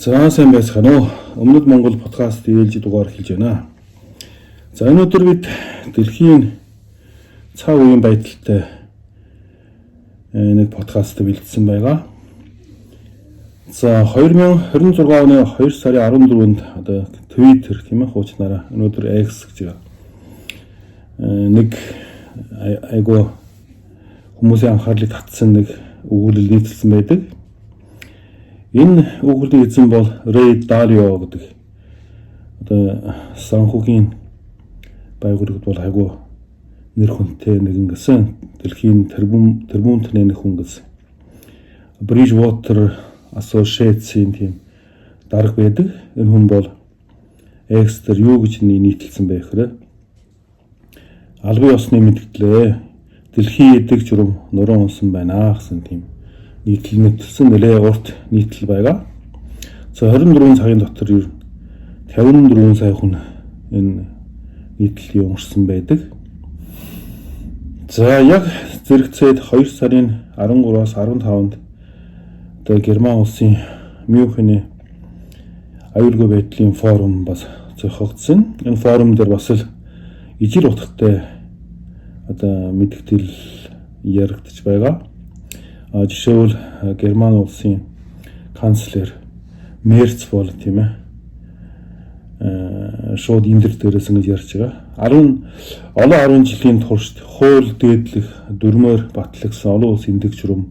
За сайн байцгаана уу. Өмнөд Монгол подкаст ээлж дугаар хэлж байна. За энэ өдөр бид дэлхийн цаг үеийн байдалтай нэг подкаст бэлдсэн байгаа. За 2026 оны 2 сарын 14-нд одоо Twitter тийм ээ хуучнараа өнөөдөр X гэж байгаа. Нэг айгу хүмүүсийн анхаарлыг татсан нэг өгүүлэл нийцэлсэн байдаг. Энэ өгүүлбэрийн эзэн бол Ray Dalio гэдэг. Одоо санхүүгийн байгууллагад бол айгу нэр хүнтэй нэгэн гэсэн дэлхийн тэрбумт нэх хүн гэсэн. Bridgewater Associates-ийн тийм дарга байдаг. Энэ хүн бол X-тер юу гэж нийтэлсэн бэ гэхээр албан ёсны мэдгэлээ дэлхийн эдэг журам нуруу унсан байна гэсэн тийм нийтлэлсэн нэлээ урт нийтлэл байгаа. За 24 цагийн дотор ер нь 54 сая хүн энэ нийтлэлийг уншсан байдаг. За яг зэрэгцээд 2 сарын 13-аас 15-нд одоо Герман улсын Мюнхений аюулгүй байдлын форум бас зохиогдсон. Энэ форум дээр бас л ижил утгатай одоо мэдээлэл яригдж байгаа. Жишээлбэл Герман улсын канцлер Мерц бол тийм ээ шууд эндэр дээрээс ингэж ярьж байгаа. Олон жилийн турш хууль дээдлэх дөрмөөр батлагсан олон улс эдэг журам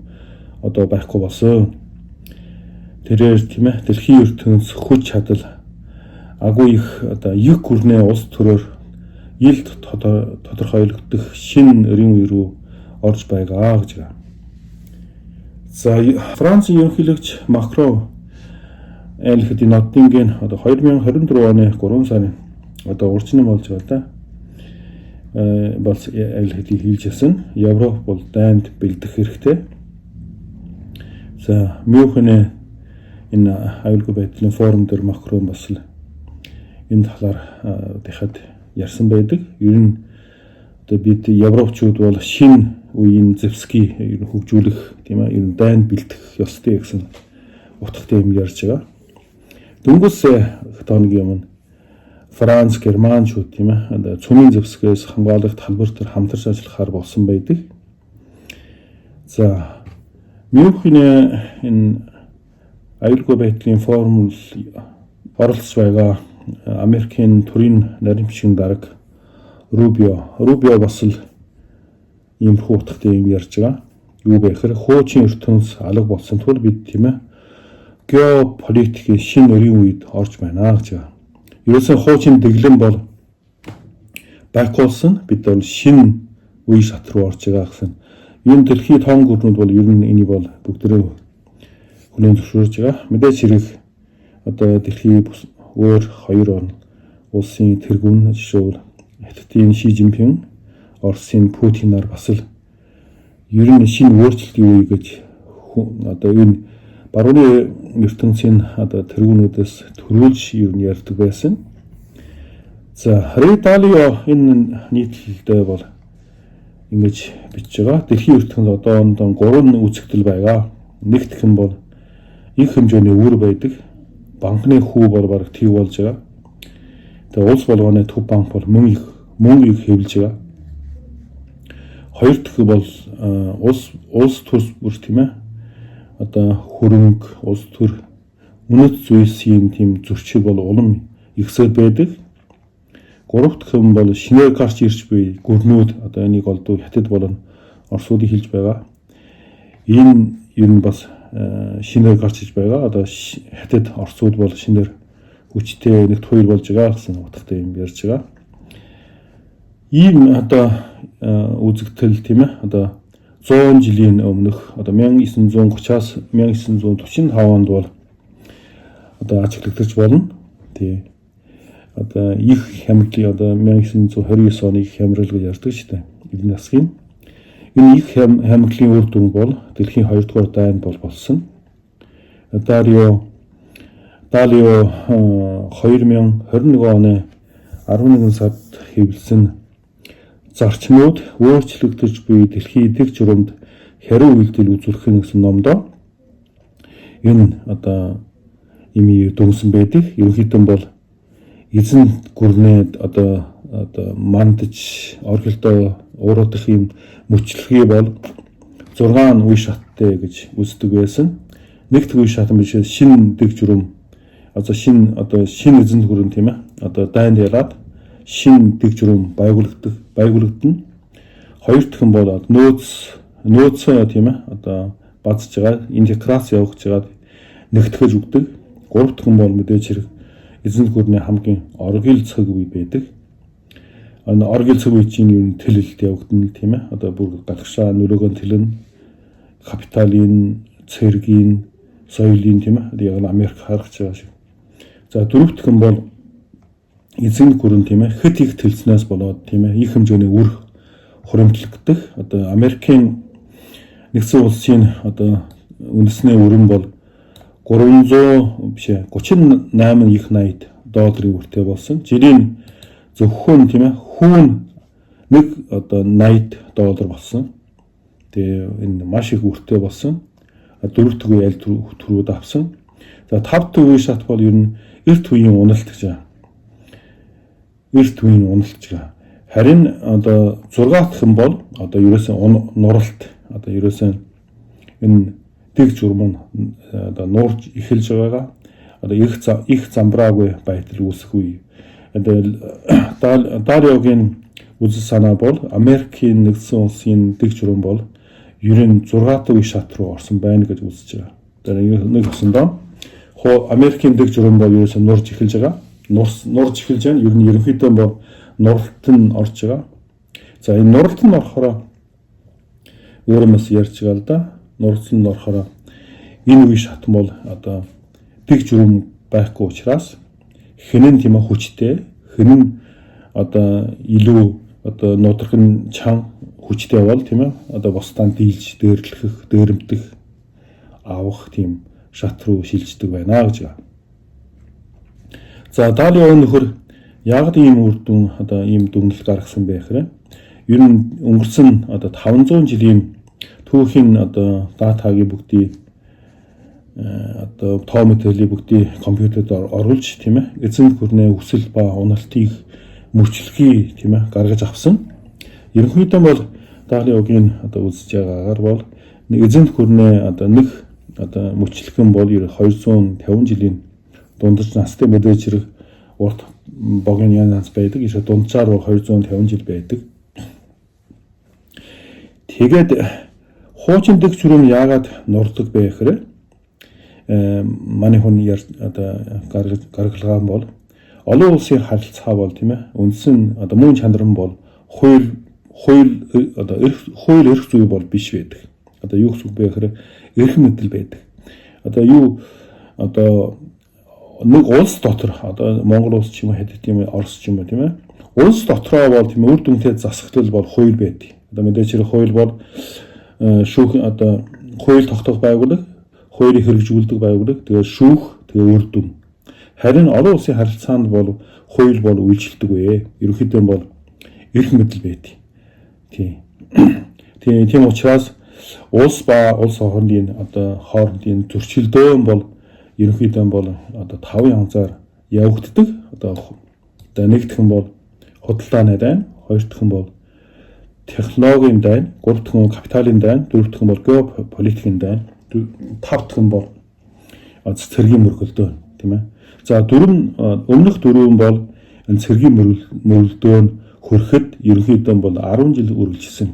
одоо байхгүй болсон. Тэрээр тийм ээ дэлхийн ертөнц хүч чадал агуу их одоо их гүрнээ улс төрөөр илд тодорхойлогдох шинэ өрийн үе рүү орж байгаа гэж байна. За Францын ерөнхийлөгч Макрон айлхад Ноттингийн одоо 2024 оны 3 сарын одоо урьдчилан болж байгаа да. Бас айлхад хэлжсэн. Европ бол дайнд бэлдэх хэрэгтэй. За Мюнхений энэ аюулгүй байдлын форум дээр Макрон бас л энэ талаар дахиад ярьсан байдаг. Ер нь одоо бид европчууд бол шинэ үеийн зэвсгийг ер нь хөгжүүлэх тийм ээ ер нь дайнд бэлдэх ёстой гэсэн утгатай юм ярьж байгаа. Дөнгөс хатооны өмнө Франц, Германчууд тийм ээ одоо цөмийн зэвсгээс хамгаалах талбар дээр хамтарч ажиллахаар болсон байдаг. За Мюнхений энэ аюулгүй байдлын форумд оролцож байгаа Америкийн төрийн наримчгийн дарга Рубио бас л ийм хуутгатай юм ярьж байгаа. Юу вэ гэхээр хуучин ертөнц алга болсон тул бид тийм ээ геополитикийн шинэ өрийн үед орж байна гэж байгаа. Ерөөсөө хуучин дэглэм бол байхгүй бид бол шинэ үе шат руу орж байгаа гэсэн. Энэ дэлхийн тоон гүрнүүд бол ер нь энийг бол бүгдээ хүлээн зөвшөөрж байгаа. Мэдээж хэрэг одоо дэлхийн өөр хоёр улсын тэргүүн жишээл Хятадын Ши Жинпин, Оросын Путинаар бас л ер нь шинэ өөрчлөлтийн үе гэж одоо энэ барууны ертөнцийн одоо тэргүүнүүдээс төрүүлж ер нь ярьдаг байсан. За Ray Dalio энэ нийтлэлдээ бол ингэж бичиж байгаа. Дэлхийн ертөнцид одоодоо 3 үзэгдэл байгаа. Нэгт хэм бол их хэмжээний үр байдаг. Банкны хүү бол бараг төв болж байгаа. Тэгээ улс болгоны төв банк бол мөнгө их хэвлэж байгаа. Хоёр дахь бол улс төрс бүр тийм ээ одоо хөрөнгө улс төр үнэт зүйлсийн тийм зөрчил бол улам ихсээд байдаг. Гурав дахь нь бол шинээр гарч ирж буй гүрнүүд одоо энийг олдуу Хятад болон Оросуудыг хэлж байгаа. Энэ ер нь бас шинээр гарч иж байгаа. Одоо Хятад Оросууд бол шинээр хүчтэй нэгт хоёр болж байгаа гэсэн утгатай юм ярьж байгаа. Ийм одоо үзэгдэл тийм ээ одоо 100 жилийн өмнөх одоо 1930-аас 1945 онд бол одоо ажиглагдаж болно. Тий. Одоо их хямралын одоо 1929 оны их хямрал гэж ярьдаг шүү дээ. Энэ насгийн энэ их хямралын үр дүн бол дэлхийн 2 дугаар дайнд болсон. Dalio 2021 оны 11 сард хэвлэсэн зарчмууд өөрчлөгдөж буй дэлхийн эдэг журамд хариу үйлдэл үзүүлэх гэсэн номдоо энэ одоо ими дүнсэн байдаг. Ерөнхийдөө бол эзэн гүрнээ одоо мандж оргилдоо ууруудах юм мөчлөгийг бол 6 үе шаттай гэж үздэг байсан. Нэгт үе шат нь биш шин дэг журам шин эзэн гүрэн тийм ээ дайнд ялаад шин дэг журам байгуулагдана. Хоёр дахь нь бол нөөцөө тийм ээ базж байгаа интеграц явуулж байгаа нэгтгэж өгдөг. Гурав дахь нь бол мэдээж хэрэг эзэн гүрний хамгийн оргил цаг үе байдаг. Оргил цаг үе чинь юу тэлэлт явагдана тийм ээ бүр гадагшаа нөлөөгөө тэлэн капиталын цэргийн соёлын тийм ээ яг Америк харагч байгаа шиг. За дөрөв дэх нь бол эзэн гүрэн тийм ээ хэд их тэлснээс болоод тийм ээ их хэмжээний үр хуримтлагддаг. Америкийн нэгдсэн улсын үндэсний өрн бол 38 их $80 үртэй болсон. Жилийн зөвхөн тийм ээ хүүн нэг $80 болсон. Тэгээ энэ маш их үртэй болсон. Дөрөв дэх үе аль түрүүд авсан. За тав дэх үе шат бол ер нь эрт үеийн уналт гэж байна. Эрт үеийн уналт гэж байна. Харин 6 дахь нь бол ерөөсөн нуралт ерөөсөн энэ дэг журам нуурж эхэлж байгаа. Их замбраагүй байдал үүсэх үе. Дариогийн үзэл санаа бол Америкийн нэгдсэн улсын дэг журам бол ерөн 6 дахь үе шат руу орсон байна гэж үзэж байгаа. Тэр нэг өсөндөө Америкийн дэг журам бол ерөөсөн нуурж эхэлж байгаа. Нуурж эхэлж байна. Ер нь ерөнхийдөө бол нуралт нь орж байгаа. За энэ нуралт нь орохоор өөрөөс ярьж байгаа л да. Нуралт нь орохоор энэ үе шат бол дэг журам байхгүй учраас хинэн тийм хүчтэй, хинэн илүү нудрагын чан хүчтэй бол тийм ээ бусдаа дийлж дээрлэх, дээрэмдэх авах тийм шат руу шилждэг байна гэж байна. За Далио нөхөр яг ийм үр дүн ийм дүнлэл гаргасан байх хэрэг. Ер нь өнгөрсөн 500 жилийн түүхийн датагийн бүгдийг тоо мэдээллийг бүгдийг компьютерд оруулж тийм ээ эзэн гүрний өсөл ба уналтыг мөрчлөхий тийм ээ гаргаж авсан. Ерөнхийдөө бол Далиогийн үзэж байгаагаар бол эзэн гүрний нэг мөчлөхөн бол 250 жилийн дундаж настай мэдээж хэрэг урт богийн янз байдаг. Ийшээ дунджаар 250 жил байдаг. Тэгээд хуучин дэг журам яагаад нурдаг байх хэрэг? Манай хүн гаргалгаа бол олон улсын харилцаа бол тийм ээ үндсэн мөн чанаран бол хууль эрх зүй бол биш байдаг. Юу гэсэн үг бэ гэхээр эрх мэдэл байдаг. Нэг улс дотор Монгол улс ч юм уу хэд тийм Орос ч юм уу тийм ээ улс дотроо бол тийм үр дүнтэй засаглал бол хууль байдаг. Мэдээж хэрэг хууль бол шүүх хууль тогтоох байгууллага, хуулийг хэрэгжүүлдэг байгууллага, тэгээ шүүх, тэгээ үр дүн. Харин олон улсын харилцаанд бол хууль бол үйлчлдэг вэ. Ерөнхийдөө бол эрх мэдэл байдаг. Тийм учраас улс ба улс хоорондын зөрчилдөөн бол ерөнхийдөө бол 5 янзаар явагддаг. Нэг дэх нь бол худалдааны дайн, хоёр дахь нь бол технологийн дайн, гурав дахь нь капиталын дайн, дөрөв дэх нь бол геополитикийн дайн, тав дахь нь бол цэргийн мөргөлдөөн тийм ээ. За өмнөх дөрөв нь бол энэ цэргийн мөргөлдөөн хүрэхэд ерөнхийдөө бол 10 жил үргэлжилсэн.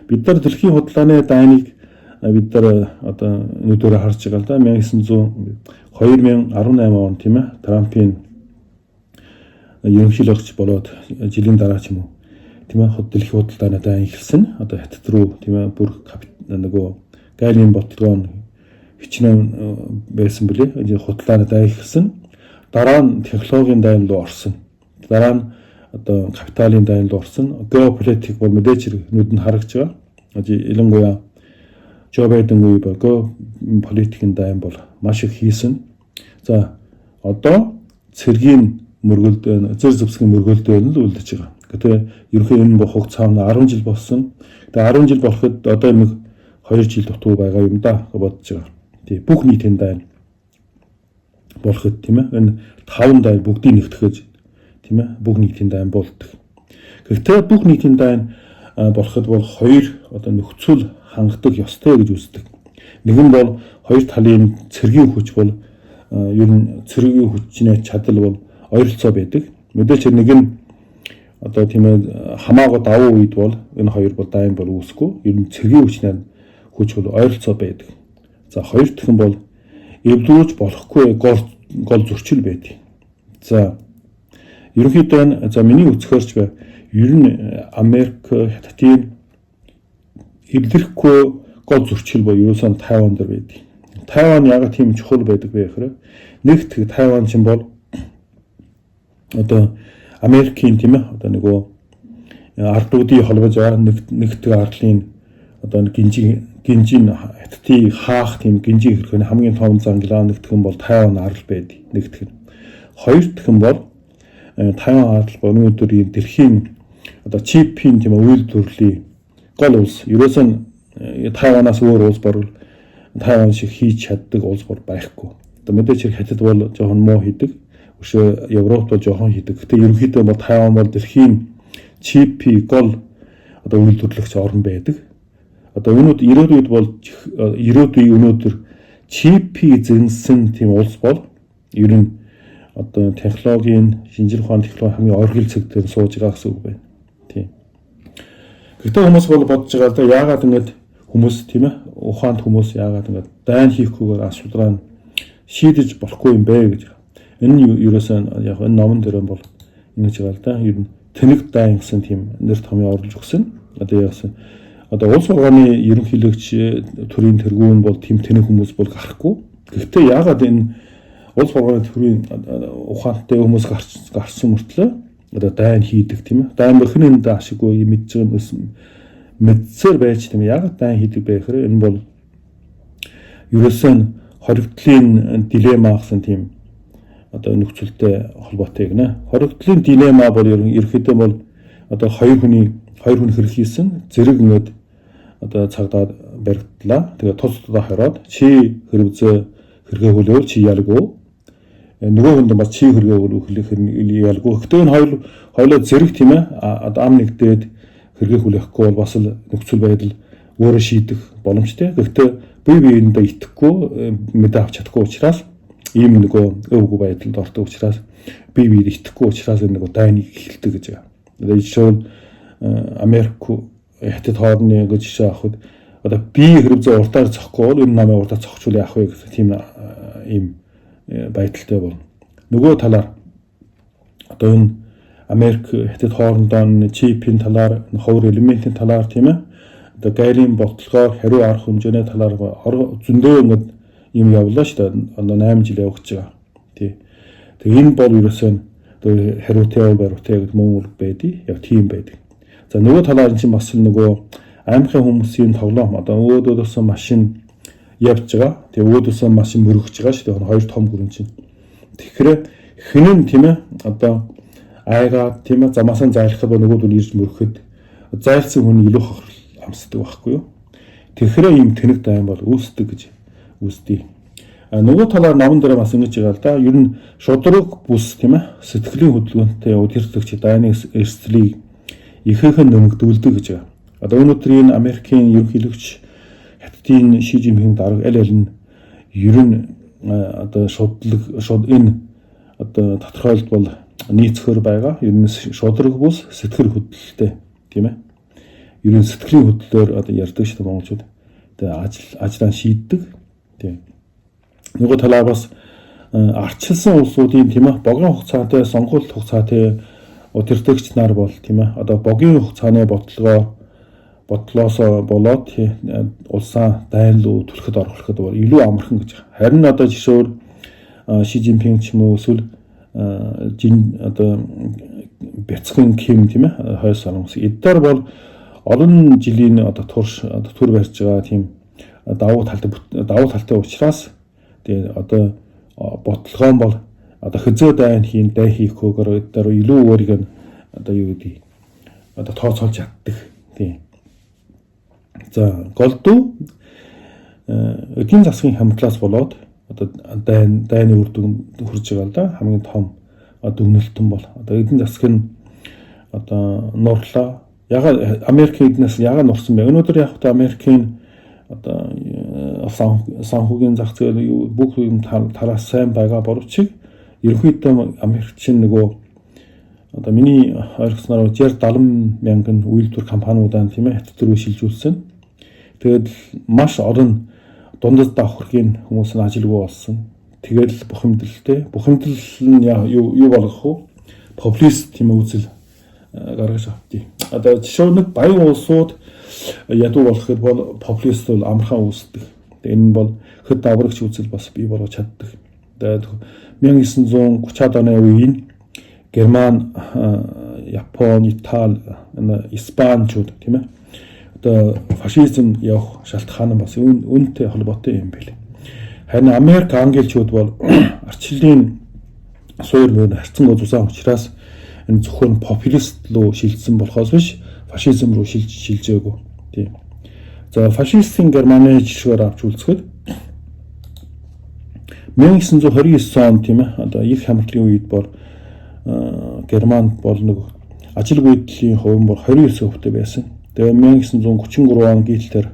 Бид нар дэлхийн худалдааны дайныг бид нар өнөөдөр харж байгаа л да 2018 он тийм ээ Трампын ерөнхийлөгч болоод жилийн дараа ч юм уу тийм ээ дэлхийн худалдааны дайн эхэлсэн. Хятад руу тийм ээ бүр нөгөө гайлын бодлогоо хичнээн байсан билээ. Худалдааны дайн эхэлсэн. Дараа нь технологийн дайн руу орсон. Дараа нь капиталын дайн руу орсон. Геополитик бол мэдээж хэрэг нүдэнд харагдж байгаа. Ялангуяа Жо Байден үе ба геополитикийн дайн бол маш их хийсэн. За одоо цэргийн мөргөлдөөн, зэр зэвсгийн мөргөлдөөн л үлдэж байгаа. Гэхдээ ерөнхийдөө энэ хугацаа 10 жил болсон. Тэгээ 10 жил болоход одоо нэг 2 жил дутуу байгаа юм да гэж бодож байгаа. Тий бүх нийтийн дайн болоход тийм ээ энэ 5 дайн бүгдийг нэгтгэж тийм ээ бүх нийтийн дайн болдог. Гэхдээ бүх нийтийн дайн болоход бол хоёр одоо нөхцөл хангадаг ёстой гэж үздэг. Нэг нь бол хоёр талын цэргийн хүч бол ер нь цэргийн хүчний чадал бол ойролцоо байдаг. Мэдээж нэг нь одоо тийм ээ хамаагүй давуу үед бол энэ хоёр бол дайн бол үүсэхгүй. Ер нь цэргийн хүчний хүч бол ойролцоо байдаг. За хоёр дахь нь бол эвлүүлж болохгүй гол зөрчил байдаг. За ерөнхийдөө за миний үзэхээрч бай ер нь Америк хятадын эвлэрэхгүй гол зөрчил бол ерөөсөө Тайван дээр байдаг. Тайван яг тийм чухал байдаг вэ гэхээр нэгт Тайван чинь бол одоо Америкийн тийм ээ одоо нөгөө ардуудыг холбож байгаа нэгт арлын одоо гинжин хятадыг хаах тийм гинжин хэрхэн хамгийн том занглаа нэгтгэх нь бол Тайван арал байдаг. Нэгтгэх нь. Хоёр дахь нь бол Тайван арал өнөөдөр дэлхийн одоо чипийн тийм үйл төрлийн гол улс. Ерөөсөн Тайванаас өөр улс бол Тайван шиг хийж чаддаг улс бол байхгүй. Одоо мэдээж хятад бол жоохон муу хийдэг. Өшөө Европ бол жоохон хийдэг. Гэхдээ ерөнхийдөө бол Тайван бол дэлхийн чипи гол одоо үйл төрлөгч орн байдаг. Одоо өнөөдөр чипи зэнсэн тийм улс бол ер нь одоо технологийн шинжлэх ухааны технологи хамгийн оргил цэг дээр сууж байгаа гэсэн үг байна. Тийм. Гэхдээ хүмүүс бол бодож байгаа л да яагаад ингэж хүмүүс тийм ээ ухаанд хүмүүс яагаад ингэж дайн хийхгүйгээр асуудлаа шийдэж болохгүй юм бэ гэж. Энэ нь ерөөсөө яг энэ номон дээр бол ингэж байгаа л да. Ер нь тэнэг дайн гэсэн тийм нэр томьёо оруулж өгсөн. Одоо яасан одоо улс орны ерөнхийлөгч төрийн тэргүүн бол тийм тэнэг хүмүүс бол гарахгүй. Гэхдээ яагаад энэ улс орны төрийн ухаантай хүмүүс гарсан мөртлөө одоо дайн хийдэг тийм ээ. Дайн бөхнөнд ашиггүй мэдсээр байж тийм яагаад дайн хийдэг бэ гэхээр энэ бол ерөөсөө хоригдлын дилемма гэсэн тийм одоо нөхцөлтэй холбоотой гинэ. Хоригдлын дилемма бол ерөнхийдөө бол одоо хоёр хүн хэрэг хийсэн зэрэг ингээд одоо цагдаад баригдлаа. Тэгээ тус тудаа хараад чи хэрэгзээ хэрэгээ хөлөөр чи ялгүй. Нөгөө хүнд бас чи хэрэгээ хөлөх ялгүй. Гэхдээ энэ хоёулаа зэрэг тийм ээ одоо ам нэгдээд хэрэгээ хүлээхгүй бол бас л нөхцөл байдал өөрөө шийдэх боломжтой. Гэхдээ бие биендээ итгэхгүй мэдээ авч чадахгүй учраас ийм нөгөө өвгөө байдалд ордог учраас бие биед итгэхгүй учраас энэ нөгөө дайныг эхэлдэг гэж байгаа. Одоо жишээл Америк хятад хоороны гэж жишээ авахд одоо би хэрэгзээ урдаар зохгүй бол энэ намайг урдаар зохичул яах вэ гэсэн тийм ийм байдалтай бол нөгөө талаар одоо энэ Америк хятад хоорондоо чипийн талаар ховор элементийн талаар тийм ээ одоо гайрын болтлогоор хариу арга хэмжээний талаар зөндөө ингээд юм явлаа шүү дээ. Одоо 8 жил явж байгаа. Тий. Тэгээ энэ бол ерөөсөө одоо хариутай баруйтай гэдэг мөн үг байдий. Яг тийм байдаг. За нөгөө талаар чинь бас нөгөө аймгийн хүмүүсийн тоглоом одоо өөдөөсөө машин явж байгаа. Тэгээ өөдөөсөө машин мөрөгж байгаа шүү дээ. Хоёр том гүрэн чинь. Тэгэхээр хинэн тийм ээ одоо айгаа тийм ээ замаасан зайлахад нөгөөдөл ирж мөрөхөд зайлсан хүн илүү хохирол амсдаг байхгүй юу? Тэгэхээр ийм тэнэг дайн бол үүсдэг гэж үздэг. Нөгөө талаар номон дээр бас ингэж байгаа л да. Ер нь шудраг бүс тийм ээ сэтгэлийн хөдөлгөөнтэй удирдлагч дайны эрсдлийг ихээхэн нэмэгдүүлдэг гэж байгаа. Одоо өнөөдрийн Америкийн ерөнхийлөгч хятадын Ши Жинпинг дарга аль нь ер нь одоо энэ одоо тодорхойлт бол нийцхөр байгаа. Ер нь шудраг бүс сэтгэл хөдлөлтэй тийм ээ. Ер нь сэтгэлийн хөдлөлөөр одоо ярьдаг шүү дээ монголчууд. Тэгээ ажлаа шийддэг. Тийм. Нөгөө талаа бас арчилсан улсуудын тийм ээ богино хугацаатай сонгуульт хугацаатай удирдагч нар бол тийм ээ одоо богино хугацааны бодлоос болоод улсаа дайн руу түлхэд ороход бол илүү амархан гэж. Харин одоо жишээр Ши Жинпинг ч юм уу эсвэл одоо бяцхан Ким тийм ээ хойс солонгос эдгээр бол олон жилийн одоо түр барьж байгаа тийм давуу талтай учраас тэгээ одоо бодлогоон бол одоо хизээ дайн хийхгүйгээр эдгээр илүү өөрийг одоо юу гэдэг одоо тооцоолж чаддаг тийм. За голдуу эдийн засгийн хамтлаас болоод одоо дайны үр дүнд хүрж байгаа л да. Хамгийн том дүгнэлтэн бол одоо эдийн засаг нь одоо нурлаа. Ягаад Америкийн эднээс ягаад нурсан бэ? Өнөөдөр яг та Америкийн одоо санхүүгийн зах зээл бүх юм тараас сайн байгаа боловч ерөнхийдөө Америкчин нөгөө одоо миний ойлгосноор 60-70 мянган үйлдвэр компаниудаа тийм ээ хятад руу шилжүүлсэн. Тэгээд маш олон дундад давхаргийн хүмүүс нь ажилгүй болсон. Тэгээд бухимдал нь юу болгох вэ? Популист тийм үзэл гаргаж авдгийг. Одоо жишээ нь баян улсууд ядуу болоход бол популист бол амархан үүсдэг. Энэ бол хэд даврагч үзэл бас бий болгож чаддаг. Тэгээд 1930-ад оны үеийн Герман, Япон, Итали, Испаничууд тийм ээ. Одоо фашизм явах шалтгаан нь бас үүнтэй холбоотой юм байл. Харин Америк, Англичууд бол арчлалын суур мөр харьцангуй зузаан учраас энэ зөвхөн популист руу шилжсэн болохоос биш фашизм руу шилжээгүй. Тийм. За фашистын Германы жишгээр авч үзэхэд 1929 он тийм ээ одоо их хамтлын үед бол Германд бол нэг ажилгүйдлийн хувь нь бол 29% байсан. Тэгээ 1933 он Гитлер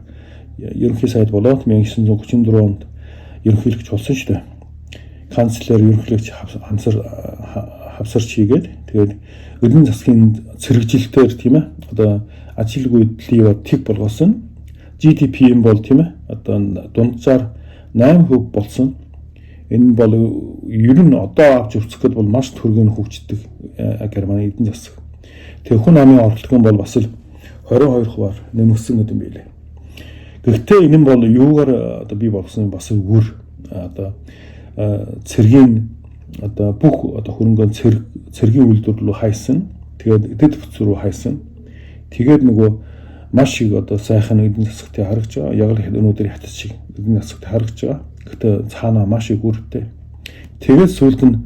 ерөнхий сайд болоод 1934 онд ерөнхийлөгч болсон шүү дээ. Канцлер ерөнхийлөгч хавсарч хийгээд тэгээд эдийн засгийн цэрэгжилтээр тийм ээ одоо ажилгүйдлийн тэг болгосон. GDP юм бол тийм ээ одоо дунджаар 8% болсон. Энэ бол ер нь одоо авч үзэхэд бол маш түргэн хөгждөг Германы эдийн засаг. Тэгээ хүн амын орлого нь бол бас л 22% нэмэгдсэн гэдэг юм билээ. Гэхдээ энэ нь бол юугаар одоо бий болсон бас үр одоо цэргийн одоо бүх одоо хөрөнгөө цэргийн үйлдвэр рүү хайсан. Тэгээд эдэд бүтц рүү хайсан. Тэгээд нөгөө маш их одоо сайхан эдийн засагтай харагдж байгаа. Яг л өнөөдөр хятад шиг эдийн засагтай харагдж байгаа. Гэхдээ цаанаа маш их үртэй. Тэгээд сүүлд нь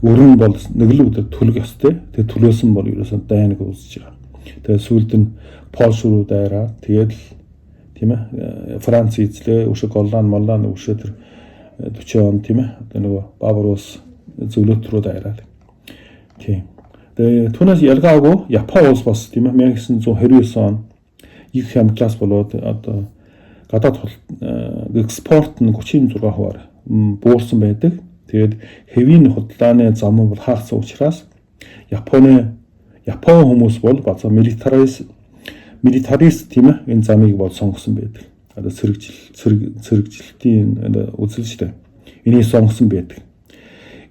өрн бол нэг л өдөр төлөх ёстой. Тэгээд төлөөсөн бол ерөөсөн дайныг үүсэж байгаа. Тэгээд сүүлд нь Польш руу дайраа. Тэгээд тийм ээ Франц эзлээ, өшөө Голланд, Молланд өшөө тэр 40 он тийм ээ одоо нөгөө Баваруус зөвлөлт рүү дайраад. Тийм. Тэгээд түүнээс ялгаагүй Япон улс бас тийм ээ 1929 он их хямдлаас болоод одоо гадаад экспорт нь 36% буурсан байдаг. Тэгээд хэвийн худалдааны зам бол хаагдсан учраас Япон хүмүүс бол база милитарист тийм ээ энэ замыг бол сонгосон байдаг. Одоо цэрэгжилтийн үзэл шүү дээ. Энийг сонгосон байдаг.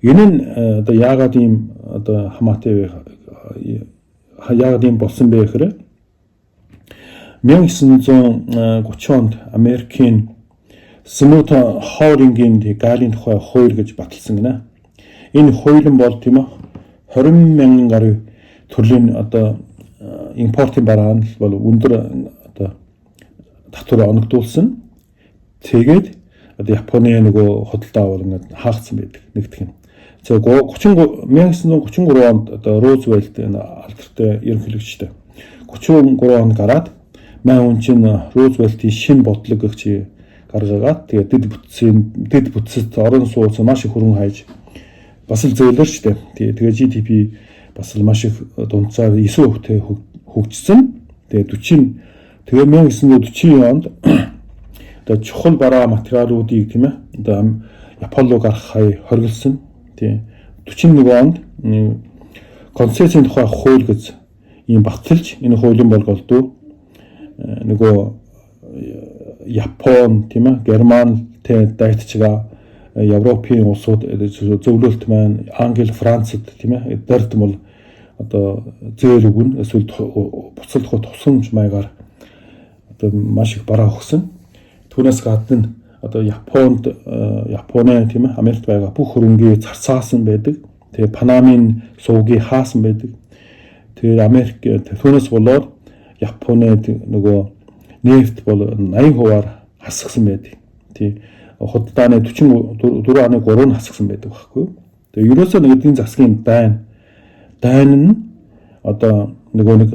Энэ нь одоо яагаад ийм одоо хамаатай яагаад ийм болсон бэ гэхээр 1930 онд Америкийн Смута Хоурингийн галийн тухай хууль гэж баталсан гинэ. Энэ хууль нь бол тийм ээ 20 мянган гаруй төрлийн одоо импортын бараан бол өндөр одоо татвар оногдуулсан. Тэгээд одоо Японы нөгөө худалдаа бол ингээд хаагдсан байдаг нэгдэх юм. За 1933 онд одоо Рузвельт энэ алдартай ерөнхийлөгчтэй 33 онд гараад хүн чинь Рузвельтийн шинэ бодлого гэгч гаргаагаад тэгээд дэд бүтцэд орон сууц маш их хөрөнгө хайж бас л зөөлөрчтэй. Тэгээд GDP бас л маш их дунджаар 9%-тэй хөгжсөн. Тэгээд 1940 онд одоо чухал бараа материалуудыг тийм ээ одоо Япон руу гарах хай хоригдсон. Тийм 41 онд концессийн тухай хууль гэж ийм баталж энэ хуулийн бол голдуу нөгөө Япон тийм ээ Германтэй дайтж байгаа Европын улсууд зөвлөлт маань Англи, Францад тийм ээ эдэрт бол одоо зээл өгнө эсвэл буцалдах тусламж маягаар одоо маш их бараа өгсөн. Түүнээс гадна одоо Японы тийм ээ Америкт байгаа бүх хөрөнгийг зарцаасан байдаг. Тэгээ Панамын сувгийг хаасан байдаг. Тэгээ Америк түүнээс болоод Японы нөгөө нефт бол 80% хасгсан байдаг. Тий худалдааны 44.3 нь хасгсан байдаг байхгүй. Тэгээ ерөөсөө нэг эдийн засгийн дайн нь одоо нөгөө нэг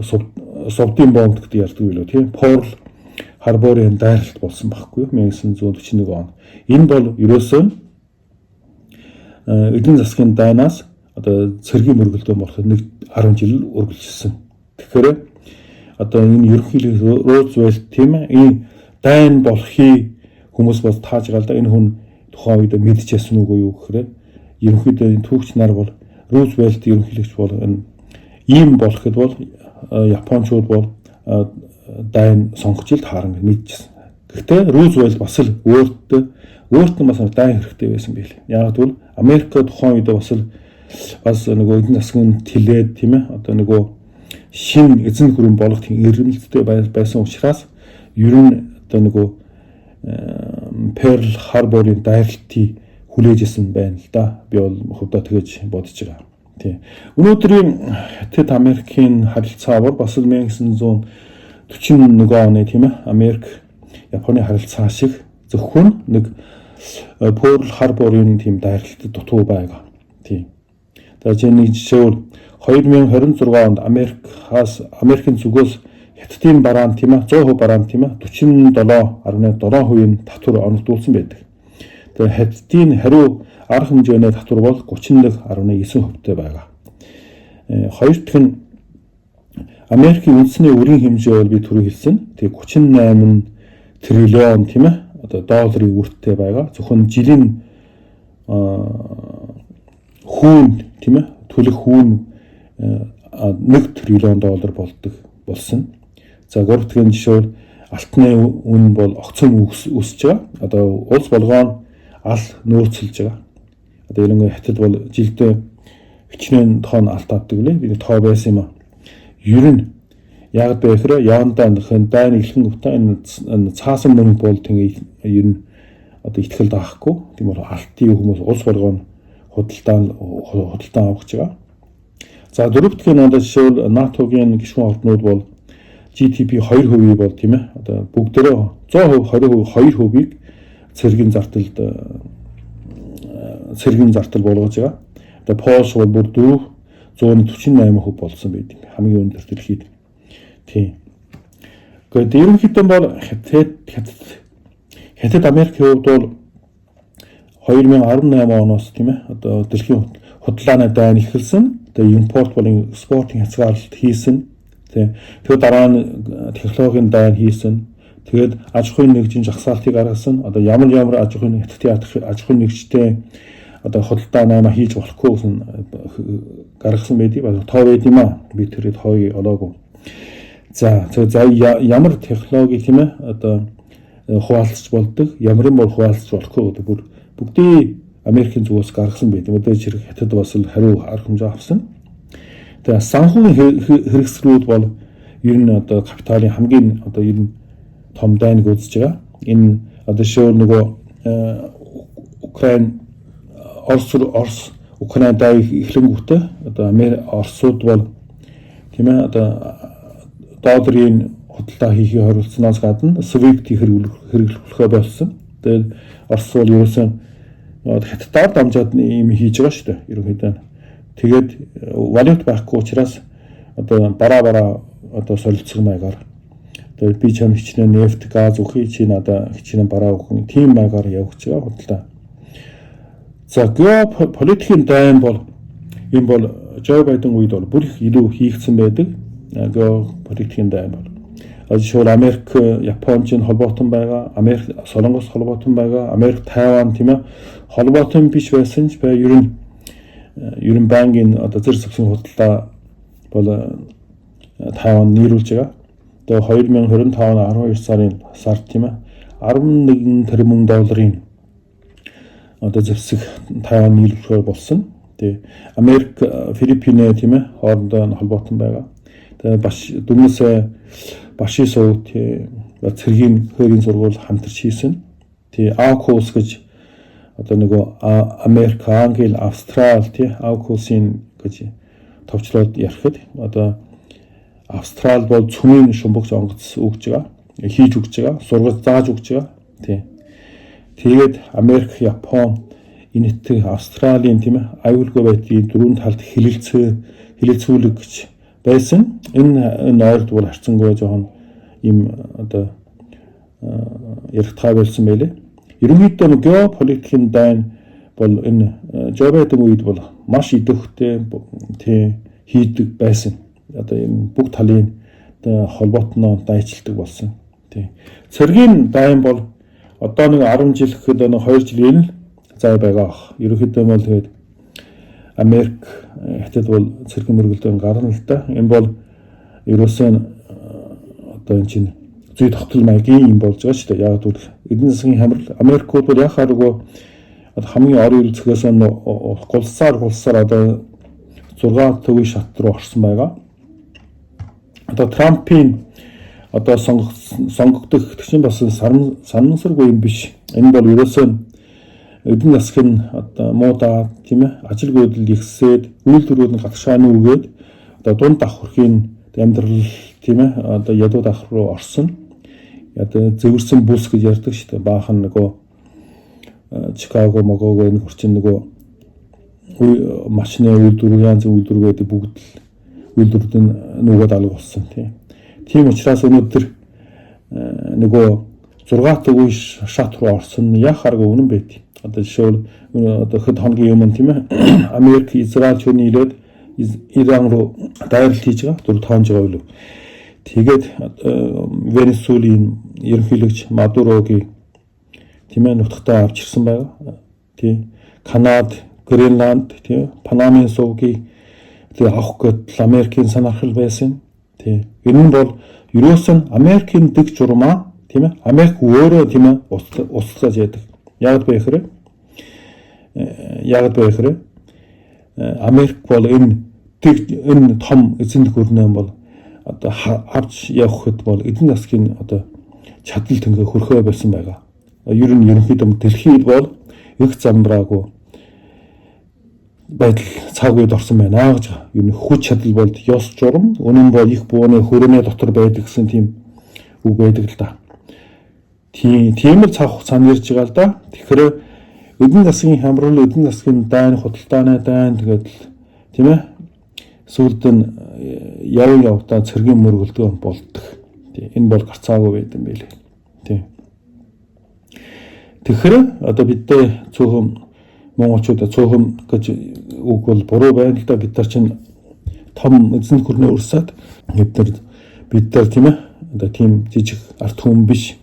Совдын бомб гэдэг ярьдаг билүү тий Порл Харборын дайралт болсон байхгүй 1941 он. Энэ бол ерөөсөө эдийн засгийн дайнаас одоо цэргийн мөргөлдөөн болох нэг 10 жил үргэлжилсэн. Тэгэхээр одоо энэ ерөнхийлөгч Рузвельт тийм ээ энэ дайн болохыг хүмүүс бол тааж байгаа л да. Энэ хүн тухайн үед мэдчихсэн үгүй юу гэхээр ерөнхийдөө энэ түүхч нар бол Рузвельт ерөнхийлөгч бол энэ ийм болоход бол Япончууд бол дайн сонгож ил таарна гэж мэдчихсэн. Гэхдээ Рузвельт бас л өөрт нь бас дайн хэрэгтэй байсан байл. Яг тэгвэл Америк тухайн үед бас нөгөө эдийн засгийн тэлээд тийм ээ одоо нөгөө шин эзэн хүрэн болох тийм эрдэмтдтэй байсан учраас ер нь одоо нөгөө Перл Харборын дайралтыг хүлээж исэн байна л да. Би бол хувьдаа тэгэж бодож байгаа. Тийм. Өнөөдрийн Хятад Америкийн харилцаа бол бас 1941 оны тийм ээ Америк Японы харилцаа шиг зөвхөн нэг Перл Харборын тийм дайралтад дутуу байгаа. Тийм. За нэг жишээ 2026 онд Америкийн зүгээс Хятадын бараан тийм ээ 100% бараан тийм ээ 47.7% татвар оногдуулсан байдаг. Тэгээ Хятадын хариу арга хэмжээний татвар бол 31.9%тэй байгаа. Хоёр дахь нь Америкийн үндэсний өрийн хэмжээ бол би түрүү хэлсэн. Тэгээ 38 триллион тийм ээ одоо долларын үрттэй байгаа. Зөвхөн жилийн хүүн тийм ээ төлөх хүүн 1 триллион доллар болдог болсон. За гурав дахь жишээ алтны үн бол огцом өсөж байгаа. Одоо улс болгоо ал нөөцлж байгаа. Одоо ерөнхийдөө Хятад бол жилдээ хичнээн тонн алт авдаг лээ. Би тоо байсан юм аа. Ер нь яг бэхрэ яандаа дайн ихлэн гутаа энэ цаасан мөнгө бол тэгээ ер нь одоо ихтгэл даахгүй. Тийм бол алтын хүмүүс улс болгоо худалдан авах байгаа. За дөрөв дэх нь одоо жишээл НАТОгийн гишүүн орнууд бол GDP 2% бол тийм ээ одоо бүгдээрээ 100% 2%ийг цэргийн зартал болгож байгаа. Одоо Польш бол бүр 448% болсон байдаг. Хамгийн өндөр дэлхийд. Тийм. Гэхдээ ерөнхийдөө бол Хятад Америкийн хувьд бол 2018 оноос тийм ээ одоо дэлхийн худалдааны дайн эхэлсэн. Тэгээ импорт болон экспортын хязгаарлалт хийсэн. Тэгээд дараа нь технологийн дайн хийсэн. Тэгээд аж ахуйн нэгжийн жагсаалтыг гаргасан. Одоо ямар аж ахуйн нэгжтэй одоо худалдаа наймаа хийж болохгүй гэсэн гаргасан байдгийг тоо байд юм аа. Би тэрийг хойг олоогүй. За ямар технологи тийм ээ одоо хуваалцж болдог, ямар бол хуваалцж болохгүй гэдэг бүр бүгдийг Америкийн зүгээс гаргасан байдаг. Мэдээж хэрэг Хятад бас л хариу арга хэмжээ авсан. Тэгээ санхүүгийн хэрэгслүүд бол ер нь одоо капиталын хамгийн одоо ер нь том дайныг үзэж байгаа. Энэ одоо шүүр нөгөө Орос Украин дайг эхлэнгүүтээ одоо Оросууд бол тийм ээ одоо долларын худалдаа хийхийг хариулснаас гадна SWIFT-ийг хэрэглэхөө болсон. Тэгээд Орос бол ерөөсөн Хятадаар дамжаад юм хийж байгаа шүү дээ. Ерөнхийдөө. Тэгээд валют байхгүй учраас одоо бараа одоо солилцох маягаар тэгээд би чам хичнээн нефт, газ өгөхий чи надаа хичнээн бараа өгөх тийм маягаар явж байгаа худалдаа. За геополитикийн дайн бол энэ бол Жо Байден үед бол бүр их илүү хийгдсэн байдаг. Геополитикийн дайн бол жишээл Америк, Японч холбоотон байгаа, Америк, Солонгос холбоотон байгаа, Америк, Тайван тийм ээ холбоотон биш байсан ч ер нь банкын одоо зэрэг зохисон худалдаа бол Тайван нийлүүлж байгаа. Тэгээ 2025 оны 12 сард тийм ээ 11 тэрбум долларын одоо зэвсэг Тайван нийлүүлэх болсон. Тэгээ Америк, Филиппинэ тийм ээ хоорондоо холбоотон байгаа. Тэгээ дүнээсээ Баши сууд цэргийн хөрийн сургууль хамтарч хийсэн. Тэгээ AUKUS гэж одоо нөгөө Америк, Англи, Австрали тий AUKUS-ийн гэж товчлоод ярихад одоо Австрали бол цөмийн шумбагч онгоц өгж байгаа, хийж өгч байгаа, сургууль зааж өгч байгаа. Тий. Тэгээд Америк, Япон, энэтхэг Австралийн тийм ээ аюулгүй байдлын дөрвөн талд хилэлцүүлэг гэж байсан. Энэ ойрд бол харьцангуй жоохон им одоо яригдхай болсон байлээ. Ерөнхийдөө геополитикийн дайн бол энэ Жо Байден үед бол маш идэвхтэй хийдэг байсан. Одоо энэ бүх талын холбоотноо дайчилдаг болсон. Цэргийн дайн бол одоо нэг 10 жил гэхэд нэг 2 жилийн зай байгаа. Ерөнхийдөө бол тэгээд Америк хятад бол цэргийн мөргөлдөөн гарна л да. Энэ бол ерөөсөө одоо энэ чинь зүй тогтол маягийн юм болж байгаа шүү дээ. Яг бол эдийн засгийн хамрал Америкууд бол яхааргүй хамгийн орон үлцгээс нь гулсаар одоо 6 төвийн шат руу орсон байгаа. Одоо Трампын одоо сонгогдох чинь бас санамсаргүй юм биш. Энэ бол ерөөсөө эдийн засгийн одоо муудаа тийм ээ ажилгүйдэл ихсээд үйлдвэрүүд нь гадагшааны үгээд одоо дунд давхрхийн амьдрал тийм ээ одоо ядуу давхар руу орсон. Одоо зэвэрсэн бүс гэж ярьдаг шүү дээ. Баахан нөгөө Чикаго могоог энэ хүрчин нөгөө машины үйлдвэр янз үйлдвэр гэдэг бүгд үйлдвэрүүд нь нүгэд алга болсон тийм учраас өнөөдөр нөгөө 6 төвийн шат руу орсон яхааргүй үнэн байт. Одоо жишээл одоо хэд хоногийн өмнө тийм ээ Америк Израиль чөний ирээд Иран руу дайралт хийж байгаа 4-5 жил болов. Тэгээд Венесуэлийн ерөнхийлөгч Мадурогийн тийм ээ нутагтаа авч ирсэн байгаа. Тийм Канада, Гренланд, тийм Панамын сувгийг тэгээ авах гэтэл Америкийн санаархал байсан. Тийм энэ нь бол ерөөсөн Америкийн дэг журмаа тийм ээ Америк өөрөө тийм ээ устгаж яадаг. Яг бэхрэ Америк бол энэ том эзэн хөрнөө бол одоо авч явахд бол эдийн засгийн одоо чадал тэнгэ хөрхөө байсан байгаа. Ер нь ерөнхийдөө дэлхийд бол их замбраагүй байдал цаг үед орсон байна гэж байгаа. Ер нь хүч чадал бол ёс журам, үнэн бол их бууны хөрөнөө дотор байдаг гэсэн тийм үг байдаг л да. Тийм л цаг хугацаанд ирж байгаа л да. Тэгэхээр эдийн засгийн хамрал, эдийн засгийн дайн, худалдааны дайн тэгээд тийм ээ сүүлд нь явтаа цэргийн мөргөлдөөн болдог. Энэ бол гарцаагүй байд юм билээ. Тийм. Тэгэхээр одоо бидээ цөөхөн монголчуудаа цөөхөн гэж үг бол буруу байна л да. Бид нар чинь том эзэн хөрнөө өрсөд бид нар тийм ээ одоо тийм жижиг арт хүн биш.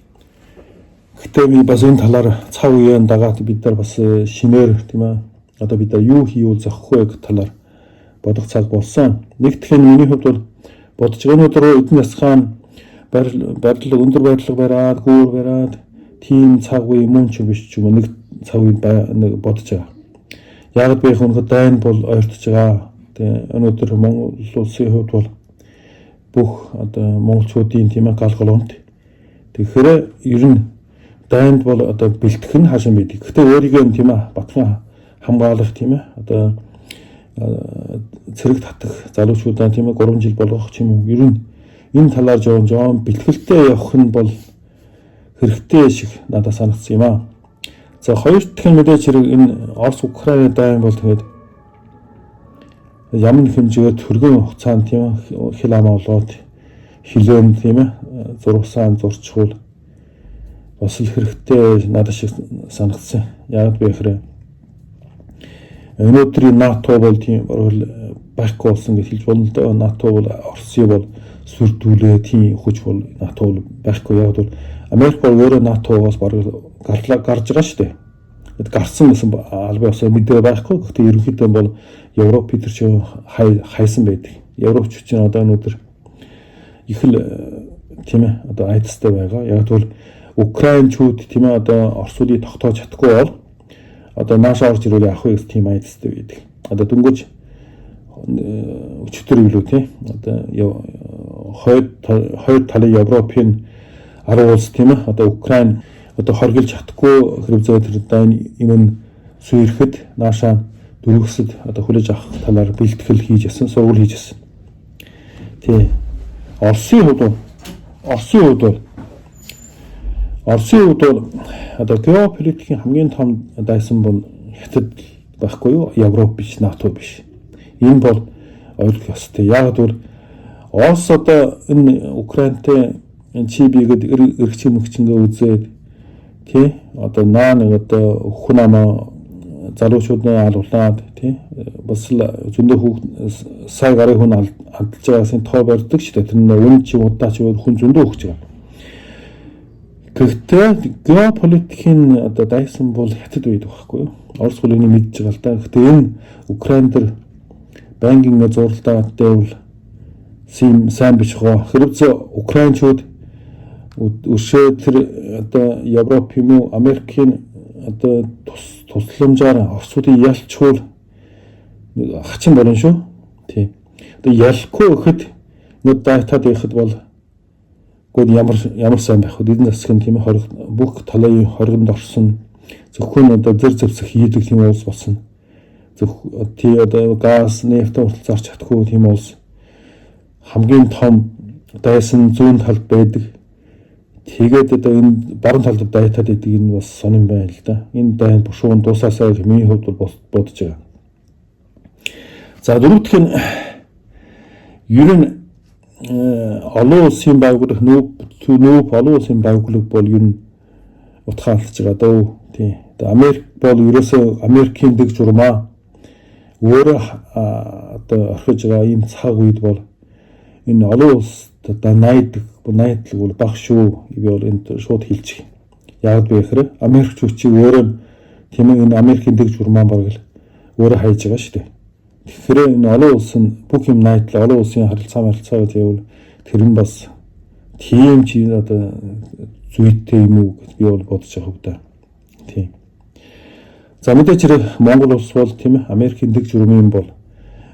Гэтэ би бас энэ талаар цав үеийн дагаад бид нар бас шинээр тийм ээ одоо бид нар юу хийвэл зохих вэ гэх талаар бодох цаг болсон. Нэгтгэх нь миний хувьд бол бодож байгаа өнөөдөр эдийн засгийн барилга өндөр барилга бариад гүүр бариад тийм цаг үе мөн ч биш ч юм уу нэг цаг үе нэг бодож байгаа. Яг би хөнхөд дайн бол ойртож байгаа. Тэгээ өнөөдөр Монгол улсын хувьд бол бүх одоо монголчуудын тийм ээ гал голомт. Тэгэхээр ер нь дайнд бол одоо бэлтгэх нь хаашаа байдаг. Гэтэ өөрийгөө тийм ээ батхан хамгаалах тийм ээ одоо цэрэг татах залуучуудаа тийм ээ 3 жил болгох ч юм уу. Ер нь энэ талаар жоон бэлтгэлтэй явах нь бол хэрэгтэй шиг надад санагдсан юм аа. За хоёр дахь мэдээж хэрэг энэ Орос Украины дайн бол тэгээд ямар хэмжээгээр төргийн хугацаанд тийм ээ хил амаа болоод хилэн тийм ээ зургасаан зурчхуул бас их хэрэгтэй надад шиг санагдсан. Яг би ихрэ өнөөдрийн НАТО бол тийм байхгүй болсон гэж хэлж болно л да. НАТО бол Оросыг бол сүрдүүлээ тийм хүч бол НАТО бол байхгүй. Яг бол Америк бол өөрөө НАТО-гоос бараг гарч байгаа шүү дээ. Гарсан гэсэн албан ёсоор мэдээ байхгүй. Гэхдээ ерөнхийдөө бол Европ бид нар ч хайсан байдаг. Европч чинь одоо өнөөдөр их л тийм ээ одоо айдастай байгаа. Яг бол Украинчууд тийм ээ одоо Оросуудыг тогтоож чадахгүй бол одоо наашаа орж ирүүл явах гэсэн тийм айдастай байдаг. Одоо дөнгөж өчтөр билүү тийм одоо хоёр талын Европын 10 улс тийм ээ одоо Украин одоо хоригдж чадахгүй хэрэгцээ төрөд юм сүйрэхэд наашаа дөрвөсөд одоо хүлээж авах талаар бэлтгэл хийж ясан, сургууль хийж ясан. Тий. Оросын хувьд бол одоо геополитикийн хамгийн том дайсан бол Хятад байхгүй юу? Европ биш, НАТО биш. Энэ бол ойлгох ёстой. Яг бол Орос одоо энэ Украинтэй чибигэд эргэцэн мөгчөнгөө үзээд тий одоо нэг одоо хүн амаа залуучуудаа алуулаад тий бас л зөндөө хүүхд сая гарын хүн алдж байгаасын тоо барьдаг ч тэр нь үн чи удаа ч хүн зөндөө өгч байгаа. Гэхдээ геополитикийн одоо дайсан бол хятад үед байхгүй юу? Орос улсыг мэдж байгаа л да. Гэхдээ энэ Украин дээр банкинг зурлаад дэвэл сайн биш гоо. Хэрвээ украинчууд өшөө тэр одоо Европ юм уу Америкийн одоо тусламжаар Оросуудыг ялчвал хачин болно шүү. Тий. Одоо ялхгүй гэхэд нэг датад байхад бол ямар сайн байх вэ? Эдийн засгийн тийм бүх талын хоригонд орсон зөвхөн одоо зэр зэвсэг хийдэг тийм улс болсон. Тий одоо газ, нефть зарч чадахгүй тийм улс хамгийн том дайсан зүүн талд байдаг. Тэгээд одоо энэ баруун талд дайтад идэг энэ бас сонирн байна л да. Энэ дайн бушуун дуусаасаа миний хувьд бол бодож байгаа. За дөрөвдөх нь ер нь олон улсын байгууллага нүүп олон улсын байгууллага бол ер нь утгаалж байгаа дөө. Тий. Америк бол ерөөсөө Америкийн дэг журмаа өөрөө одоо орхиж байгаа ийм цаг үед бол энэ олон улс одоо найдлаг бол баг шүү. Би бол энд шууд хэлчих. Яг би ихрэ Америкчууд чи өөрөө тийм энэ Америкийн дэг журмаа баг л өөрөө хайж байгаа шүү дээ. Тэгэхээр энэ олон улсын бүх юм найдлал олон улсын харилцаа гэвэл тэр нь бас тийм чи одоо зүйтэй юм уу гэж би бол бодож байгаа хөвдөө. Тийм. За мэдээч Монгол улс бол тийм Америкийн дэг журмын бол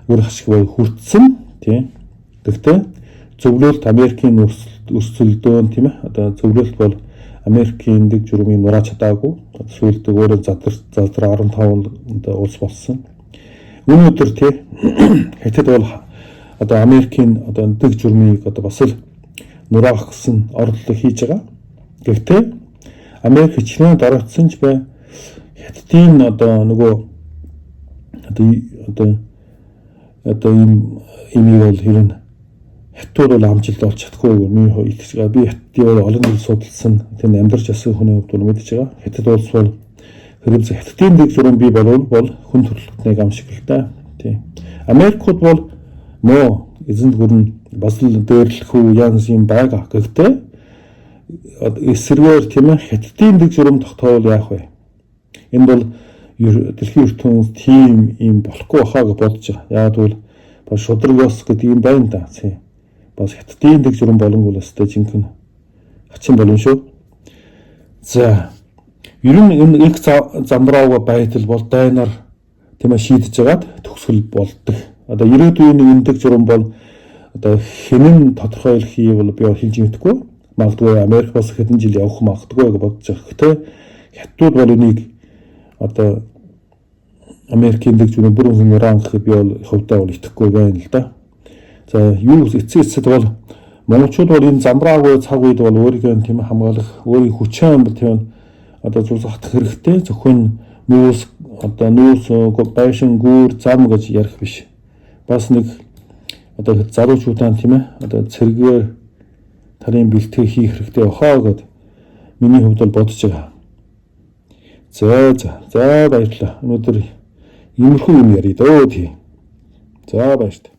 үр хашиг бай хүртсэн тийм. Гэхдээ зөвлөлт Америкийн өрсөлдөөн тийм одоо зөвлөлт бол Америкийн дэг журмын нурааж чадаагүй. Сүүлд өөрөө задар 15 улс болсон. Өнөөдөр тийм хятад бол одоо Америкийн одоо дэг журмыг одоо бас л нураах гэсэн оролдлого хийж байгаа. Гэхдээ Америк хичнээн дороотсон ч бай хятадын одоо нөгөө одоо ийм бол хэрэг хятад бол амжилт олж чадахгүй миний хувьд итгэж байгаа. Би хятадыг бол олон жил судалсан. Тэр амьдарч ясан хүний хувьд бол мэдж байгаа. Хятад улс бол хэрэг хятадын дэг журам бий бол хүн төрөлхтнийг ам шиг л да. Тийм. Америкууд бол мөө эзэнт гүрэн бас л дээрлэх үү янз юм байгаа. Гэхдээ эсрэгээр тийм ээ хятадын дэг журам тогтоовол яах вэ? Энэ бол дэлхийн ертөнцийн тийм юм болохгүй хаа гэж бодож байгаа. Яг бол бас шудрагос гэдэг юм байна да. Тийм. Бас хятадын дэг журам болонгол өстэй жинхэнэ хачин болно шүү. За ер нь энэ их замбраага байдал бол дайнаар тийм ээ шийдэж байгаад төгсгөл болдог. Одоо ирээдүйн энэ дэг журам бол одоо хинэн тодорхой хэлхий бол би хэлж мэдэхгүй. Магадгүй Америк бас хэдэн жил явах магадгүй гэж бодож байгаа. Гэхдээ хятадууд бол энийг одоо Америкийн дэг журам бүр үнэн уран гэхэд би бол хувьдаа бол итгэхгүй байна л да. За юу эцэд бол монголчууд бол энэ замбраагүй цаг үед бол өөрийгөө тийм хамгаалах өөрийн хүчээр тийм одоо зурсахт хэрэгтэй. Зөвхөн нүүс байшин гүүр зам гэж ярих биш. Бас нэг одоо залуучуудаа тийм ээ одоо цэргээр тарын бэлтгэл хийх хэрэгтэй хаа гэд миний хувьд бол бодож байгаа. За баярлалаа. Өнөөдөр иймэрхүү юм ярий дөө тий. За баярлалаа.